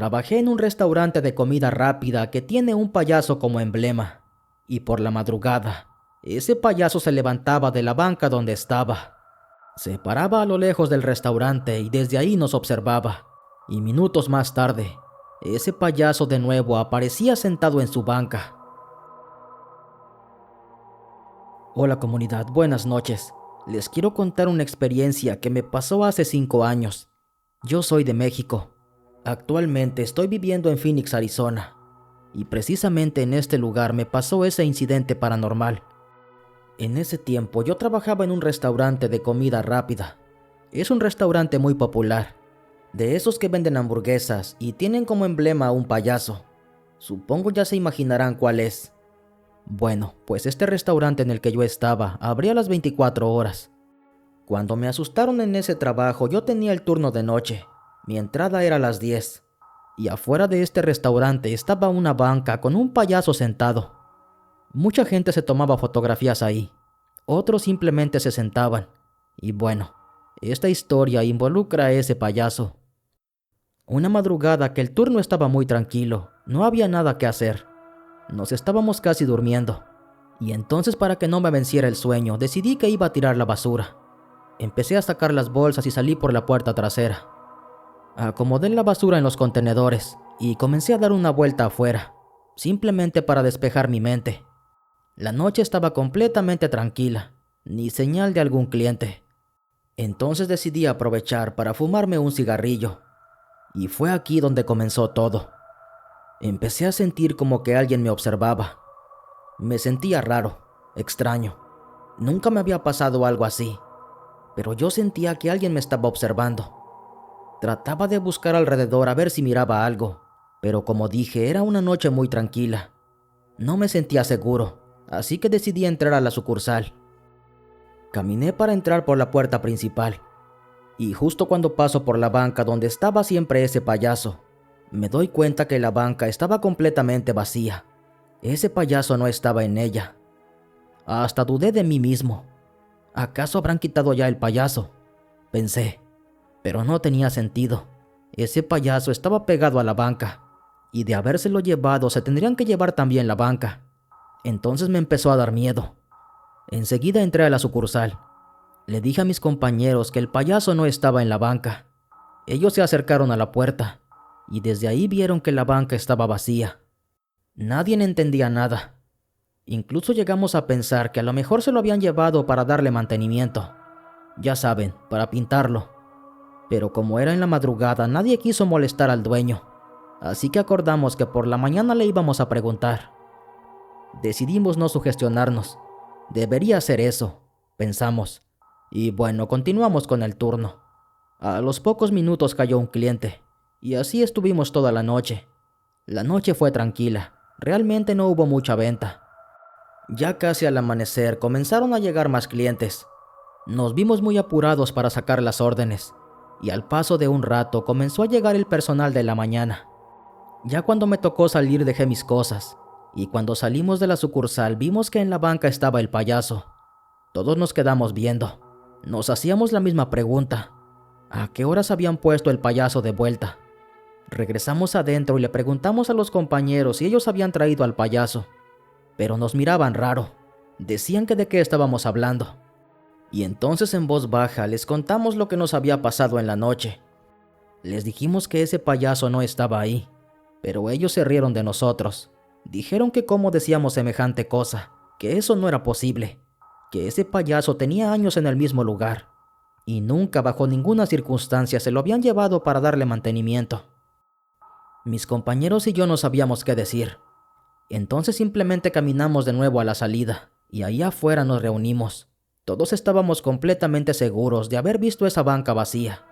Trabajé en un restaurante de comida rápida que tiene un payaso como emblema. Y por la madrugada, ese payaso se levantaba de la banca donde estaba. Se paraba a lo lejos del restaurante y desde ahí nos observaba. Y minutos más tarde, ese payaso de nuevo aparecía sentado en su banca. Hola comunidad, buenas noches. Les quiero contar una experiencia que me pasó hace 5 años. Yo soy de México. Actualmente estoy viviendo en Phoenix, Arizona. Y precisamente en este lugar me pasó ese incidente paranormal. En ese tiempo yo trabajaba en un restaurante de comida rápida. Es un restaurante muy popular, de esos que venden hamburguesas y tienen como emblema a un payaso. Supongo ya se imaginarán cuál es. Bueno, pues este restaurante en el que yo estaba abría las 24 horas. Cuando me asustaron en ese trabajo yo tenía el turno de noche. Mi entrada era a las 10. Y afuera de este restaurante estaba una banca con un payaso sentado. Mucha gente se tomaba fotografías ahí. Otros simplemente se sentaban. Y bueno, esta historia involucra a ese payaso. Una madrugada que el turno estaba muy tranquilo, no había nada que hacer. Nos estábamos casi durmiendo. Y entonces, para que no me venciera el sueño, decidí que iba a tirar la basura. Empecé a sacar las bolsas y salí por la puerta trasera. Acomodé la basura en los contenedores y comencé a dar una vuelta afuera, simplemente para despejar mi mente. La noche estaba completamente tranquila, ni señal de algún cliente. Entonces decidí aprovechar para fumarme un cigarrillo. Y fue aquí donde comenzó todo. Empecé a sentir como que alguien me observaba. Me sentía raro, extraño. Nunca me había pasado algo así, pero yo sentía que alguien me estaba observando. Trataba de buscar alrededor a ver si miraba algo, pero como dije, era una noche muy tranquila. No me sentía seguro, así que decidí entrar a la sucursal. Caminé para entrar por la puerta principal, y justo cuando paso por la banca donde estaba siempre ese payaso, me doy cuenta que la banca estaba completamente vacía. Ese payaso no estaba en ella. Hasta dudé de mí mismo. ¿Acaso habrán quitado ya el payaso?, pensé. Pero no tenía sentido. Ese payaso estaba pegado a la banca, y de habérselo llevado se tendrían que llevar también la banca. Entonces me empezó a dar miedo. Enseguida entré a la sucursal. Le dije a mis compañeros que el payaso no estaba en la banca. Ellos se acercaron a la puerta, y desde ahí vieron que la banca estaba vacía. Nadie entendía nada. Incluso llegamos a pensar que a lo mejor se lo habían llevado para darle mantenimiento. Ya saben, para pintarlo. Pero como era en la madrugada, nadie quiso molestar al dueño. Así que acordamos que por la mañana le íbamos a preguntar. Decidimos no sugestionarnos. Debería hacer eso, pensamos. Y bueno, continuamos con el turno. A los pocos minutos cayó un cliente, y así estuvimos toda la noche. La noche fue tranquila, realmente no hubo mucha venta. Ya casi al amanecer comenzaron a llegar más clientes. Nos vimos muy apurados para sacar las órdenes, y al paso de un rato comenzó a llegar el personal de la mañana. Ya cuando me tocó salir dejé mis cosas, y cuando salimos de la sucursal vimos que en la banca estaba el payaso. Todos nos quedamos viendo. Nos hacíamos la misma pregunta. ¿A qué horas habían puesto el payaso de vuelta? Regresamos adentro y le preguntamos a los compañeros si ellos habían traído al payaso, pero nos miraban raro. Decían que de qué estábamos hablando. Y entonces en voz baja les contamos lo que nos había pasado en la noche. Les dijimos que ese payaso no estaba ahí, pero ellos se rieron de nosotros. Dijeron que cómo decíamos semejante cosa, que eso no era posible, que ese payaso tenía años en el mismo lugar, y nunca bajo ninguna circunstancia se lo habían llevado para darle mantenimiento. Mis compañeros y yo no sabíamos qué decir. Entonces simplemente caminamos de nuevo a la salida, y ahí afuera nos reunimos. Todos estábamos completamente seguros de haber visto esa banca vacía.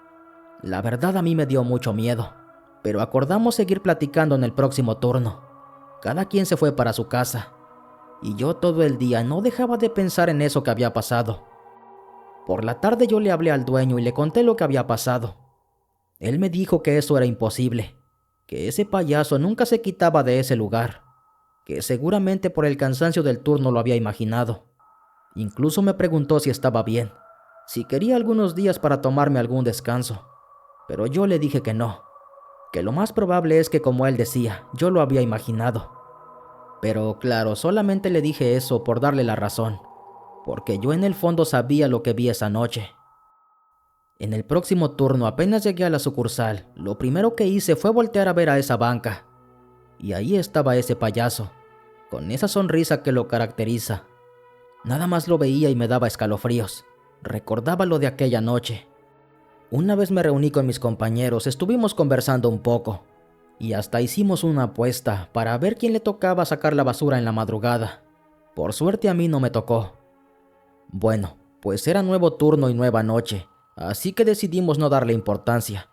La verdad a mí me dio mucho miedo, pero acordamos seguir platicando en el próximo turno. Cada quien se fue para su casa, y yo todo el día no dejaba de pensar en eso que había pasado. Por la tarde yo le hablé al dueño y le conté lo que había pasado. Él me dijo que eso era imposible, que ese payaso nunca se quitaba de ese lugar, que seguramente por el cansancio del turno lo había imaginado. Incluso me preguntó si estaba bien, si quería algunos días para tomarme algún descanso, pero yo le dije que no. que lo más probable es que, como él decía, yo lo había imaginado. Pero claro, solamente le dije eso por darle la razón, porque yo en el fondo sabía lo que vi esa noche. En el próximo turno, apenas llegué a la sucursal, lo primero que hice fue voltear a ver a esa banca. Y ahí estaba ese payaso, con esa sonrisa que lo caracteriza. Nada más lo veía y me daba escalofríos. Recordaba lo de aquella noche. Una vez me reuní con mis compañeros, estuvimos conversando un poco, y hasta hicimos una apuesta para ver quién le tocaba sacar la basura en la madrugada. Por suerte a mí no me tocó. Bueno, pues era nuevo turno y nueva noche, así que decidimos no darle importancia.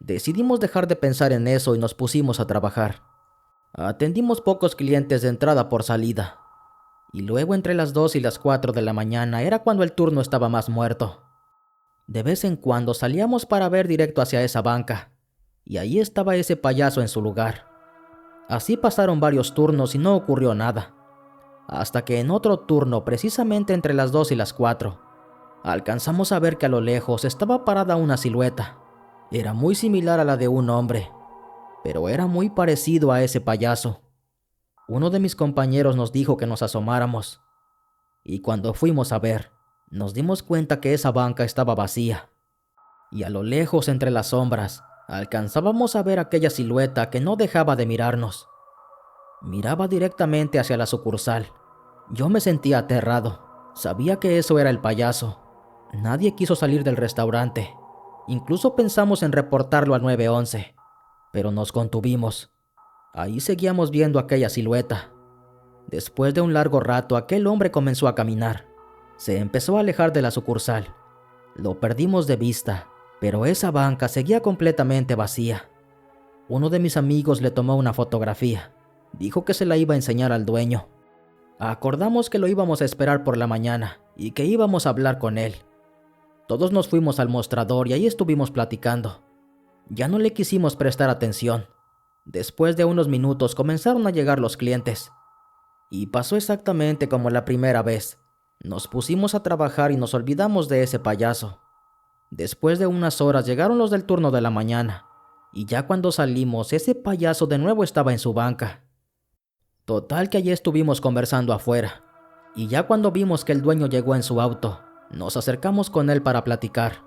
Decidimos dejar de pensar en eso y nos pusimos a trabajar. Atendimos pocos clientes de entrada por salida, y luego entre las 2 y las 4 de la mañana era cuando el turno estaba más muerto. De vez en cuando salíamos para ver directo hacia esa banca, y ahí estaba ese payaso en su lugar. Así pasaron varios turnos y no ocurrió nada, hasta que en otro turno, precisamente entre las 2 y las 4, alcanzamos a ver que a lo lejos estaba parada una silueta. Era muy similar a la de un hombre, pero era muy parecido a ese payaso. Uno de mis compañeros nos dijo que nos asomáramos, y cuando fuimos a ver, nos dimos cuenta que esa banca estaba vacía, y a lo lejos entre las sombras alcanzábamos a ver aquella silueta que no dejaba de mirarnos. Miraba directamente hacia la sucursal. Yo me sentía aterrado. Sabía que eso era el payaso. Nadie quiso salir del restaurante. Incluso pensamos en reportarlo al 911, pero nos contuvimos. Ahí seguíamos viendo aquella silueta. Después de un largo rato, aquel hombre comenzó a caminar. Se empezó a alejar de la sucursal. Lo perdimos de vista, pero esa banca seguía completamente vacía. Uno de mis amigos le tomó una fotografía. Dijo que se la iba a enseñar al dueño. Acordamos que lo íbamos a esperar por la mañana y que íbamos a hablar con él. Todos nos fuimos al mostrador y ahí estuvimos platicando. Ya no le quisimos prestar atención. Después de unos minutos comenzaron a llegar los clientes. Y pasó exactamente como la primera vez. Nos pusimos a trabajar y nos olvidamos de ese payaso. Después de unas horas llegaron los del turno de la mañana, y ya cuando salimos, ese payaso de nuevo estaba en su banca. Total que allí estuvimos conversando afuera, y ya cuando vimos que el dueño llegó en su auto, nos acercamos con él para platicar.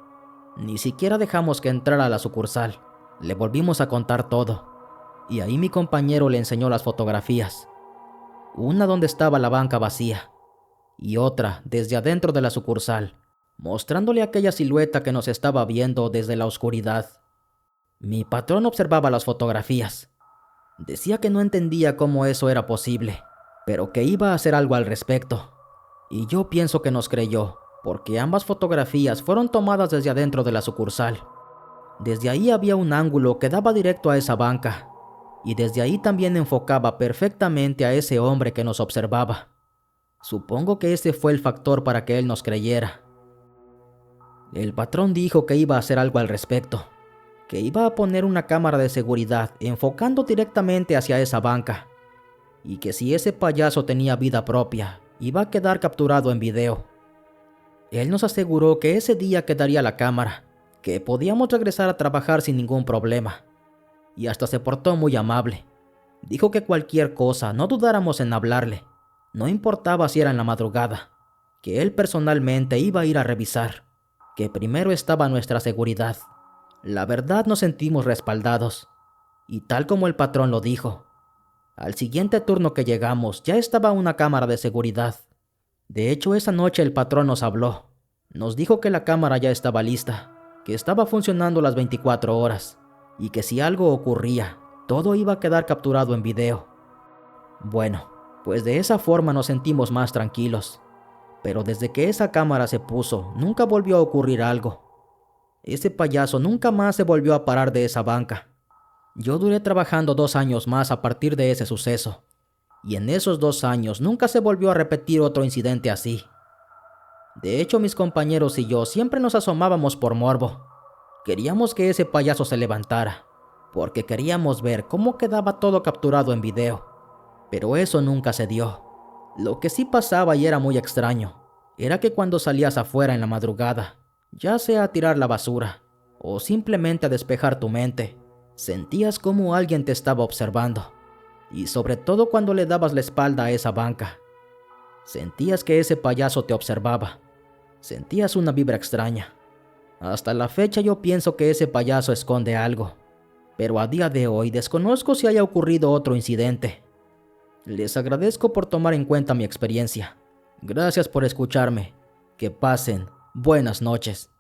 Ni siquiera dejamos que entrara a la sucursal. Le volvimos a contar todo, y ahí mi compañero le enseñó las fotografías. Una donde estaba la banca vacía, y otra desde adentro de la sucursal, mostrándole aquella silueta que nos estaba viendo desde la oscuridad. Mi patrón observaba las fotografías. Decía que no entendía cómo eso era posible, pero que iba a hacer algo al respecto. Y yo pienso que nos creyó, porque ambas fotografías fueron tomadas desde adentro de la sucursal. Desde ahí había un ángulo que daba directo a esa banca, y desde ahí también enfocaba perfectamente a ese hombre que nos observaba. Supongo que ese fue el factor para que él nos creyera. El patrón dijo que iba a hacer algo al respecto, que iba a poner una cámara de seguridad enfocando directamente hacia esa banca, y que si ese payaso tenía vida propia, iba a quedar capturado en video. Él nos aseguró que ese día quedaría la cámara, que podíamos regresar a trabajar sin ningún problema, y hasta se portó muy amable. Dijo que cualquier cosa no dudáramos en hablarle, no importaba si era en la madrugada, que él personalmente iba a ir a revisar, que primero estaba nuestra seguridad. La verdad nos sentimos respaldados, y tal como el patrón lo dijo, al siguiente turno que llegamos ya estaba una cámara de seguridad. De hecho, esa noche el patrón nos habló. Nos dijo que la cámara ya estaba lista, que estaba funcionando las 24 horas, y que si algo ocurría, todo iba a quedar capturado en video. Bueno, pues de esa forma nos sentimos más tranquilos. Pero desde que esa cámara se puso, nunca volvió a ocurrir algo. Ese payaso nunca más se volvió a parar de esa banca. Yo duré trabajando 2 años más a partir de ese suceso, y en esos 2 años nunca se volvió a repetir otro incidente así. De hecho, mis compañeros y yo siempre nos asomábamos por morbo. Queríamos que ese payaso se levantara, porque queríamos ver cómo quedaba todo capturado en video. Pero eso nunca se dio. Lo que sí pasaba y era muy extraño, era que cuando salías afuera en la madrugada, ya sea a tirar la basura o simplemente a despejar tu mente, Sentías como alguien te estaba observando, y sobre todo cuando le dabas la espalda a esa banca. Sentías que ese payaso te observaba. Sentías una vibra extraña. Hasta la fecha yo pienso que ese payaso esconde algo, pero a día de hoy desconozco si haya ocurrido otro incidente. Les agradezco por tomar en cuenta mi experiencia. Gracias por escucharme. Que pasen buenas noches.